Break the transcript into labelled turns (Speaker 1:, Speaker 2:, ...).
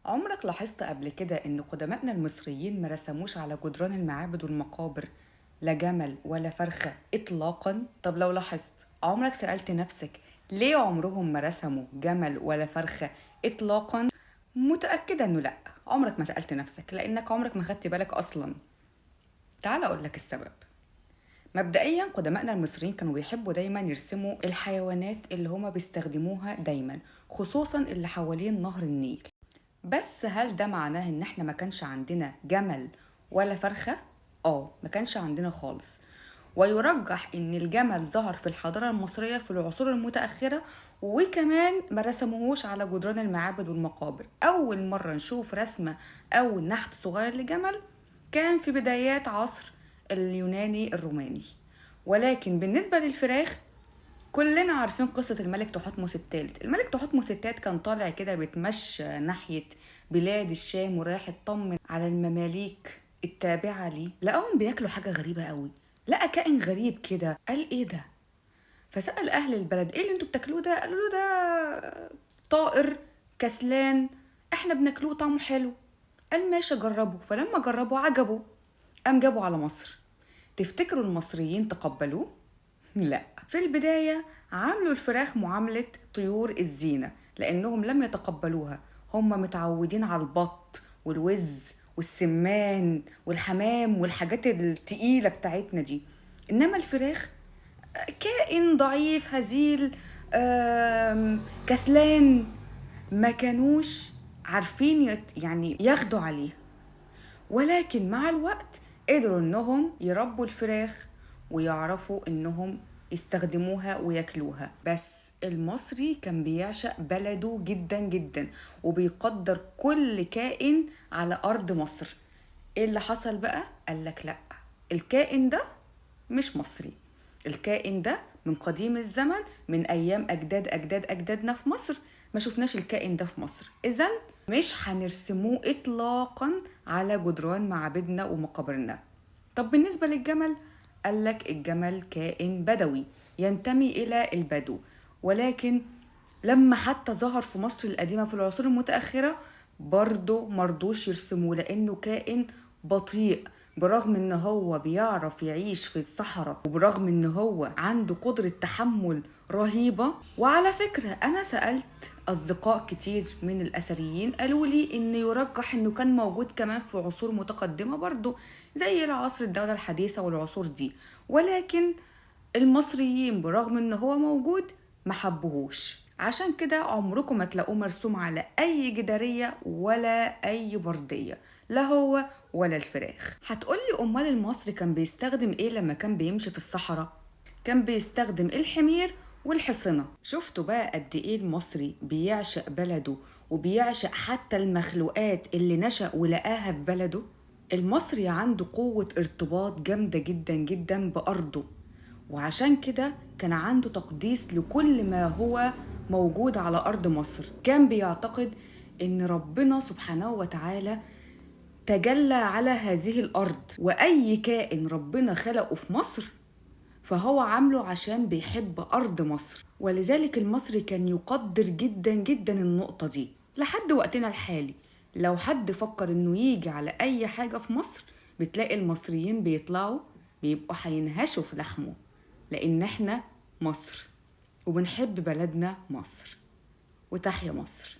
Speaker 1: عمرك لاحظت قبل كده إن قدماءنا المصريين ما رسموش على جدران المعابد والمقابر لا جمل ولا فرخة إطلاقا؟ طب لو لاحظت، عمرك سألت نفسك ليه عمرهم ما رسموا جمل ولا فرخة إطلاقا؟ متأكدة إنه لأ. عمرك ما سألت نفسك لأنك عمرك ما خدت بالك أصلا. تعال أقولك السبب. مبدئيا قدماءنا المصريين كانوا بيحبوا دايما يرسموا الحيوانات اللي هما بيستخدموها دايما، خصوصا اللي حوالين نهر النيل. بس هل ده معناه ان احنا ما كانش عندنا جمل ولا فرخة؟ ما كانش عندنا خالص. ويرجح ان الجمل ظهر في الحضارة المصرية في العصور المتأخرة، وكمان ما رسموهوش على جدران المعابد والمقابر. اول مرة نشوف رسمة او نحت صغير لجمل كان في بدايات عصر اليوناني الروماني. ولكن بالنسبة للفراخ، كلنا عارفين قصة الملك تحتمس الثالث. الملك تحتمس الثالث كان طالع كده بيتمشى ناحية بلاد الشام ورايح يطمن على المماليك التابعة ليه، لقاهم بياكلوا حاجة غريبة قوي. لقى كائن غريب كده، قال ايه ده؟ فسأل أهل البلد ايه اللي انتوا بتاكلوه ده؟ قالوا له ده طائر كسلان، احنا بناكلوه طعمه حلو. قال ماشي جربه، فلما جربه عجبه، قام جابه على مصر. تفتكروا المصريين تقبلوه؟ لا. في البداية عاملوا الفراخ معاملة طيور الزينة لأنهم لم يتقبلوها. هم متعودين على البط والوز والسمان والحمام والحاجات التقيلة بتاعتنا دي. إنما الفراخ كائن ضعيف هزيل، كسلان. ما كانوش عارفين يعني ياخدوا عليه. ولكن مع الوقت قدروا انهم يربوا الفراخ ويعرفوا انهم يستخدموها وياكلوها. بس المصري كان بيعشق بلده جدا جدا وبيقدر كل كائن على ارض مصر. ايه اللي حصل بقى؟ قالك لا، الكائن ده مش مصري. الكائن ده من قديم الزمن، من ايام اجداد اجداد اجدادنا في مصر. ما شفناش الكائن ده في مصر، اذا مش هنرسموه اطلاقا على جدران معابدنا ومقابرنا. طب بالنسبة للجمل، قالك الجمل كائن بدوي ينتمي الى البدو. ولكن لما حتى ظهر في مصر القديمة في العصور المتأخرة برضه مرضوش يرسموه لأنه كائن بطيء. برغم ان هو بيعرف يعيش في الصحراء، وبرغم ان هو عنده قدرة تحمل رهيبة. وعلى فكرة انا سألت اصدقاء كتير من الاثريين قالوا لي ان يرجح انه كان موجود كمان في عصور متقدمة برضه، زي العصر الدولة الحديثة والعصور دي. ولكن المصريين برغم ان هو موجود ما حبوهوش. عشان كده عمركم ما تلاقوه مرسوم على اي جدارية ولا اي بردية، لا هو ولا الفراخ. هتقولي امال المصري كان بيستخدم ايه لما كان بيمشي في الصحراء؟ كان بيستخدم الحمير والحصنة. شفتوا بقى قد ايه المصري بيعشق بلده وبيعشق حتى المخلوقات اللي نشأ ولقاها في بلده. المصري عنده قوة ارتباط جامدة جدا جدا بأرضه، وعشان كده كان عنده تقديس لكل ما هو موجود على أرض مصر. كان بيعتقد إن ربنا سبحانه وتعالى تجلى على هذه الأرض، وأي كائن ربنا خلقه في مصر فهو عامله عشان بيحب أرض مصر. ولذلك المصري كان يقدر جدا جدا النقطة دي لحد وقتنا الحالي. لو حد فكر إنه يجي على أي حاجة في مصر، بتلاقي المصريين بيطلعوا بيبقوا هينهشوا في لحمه، لأن احنا مصر وبنحب بلدنا مصر. وتحيا مصر.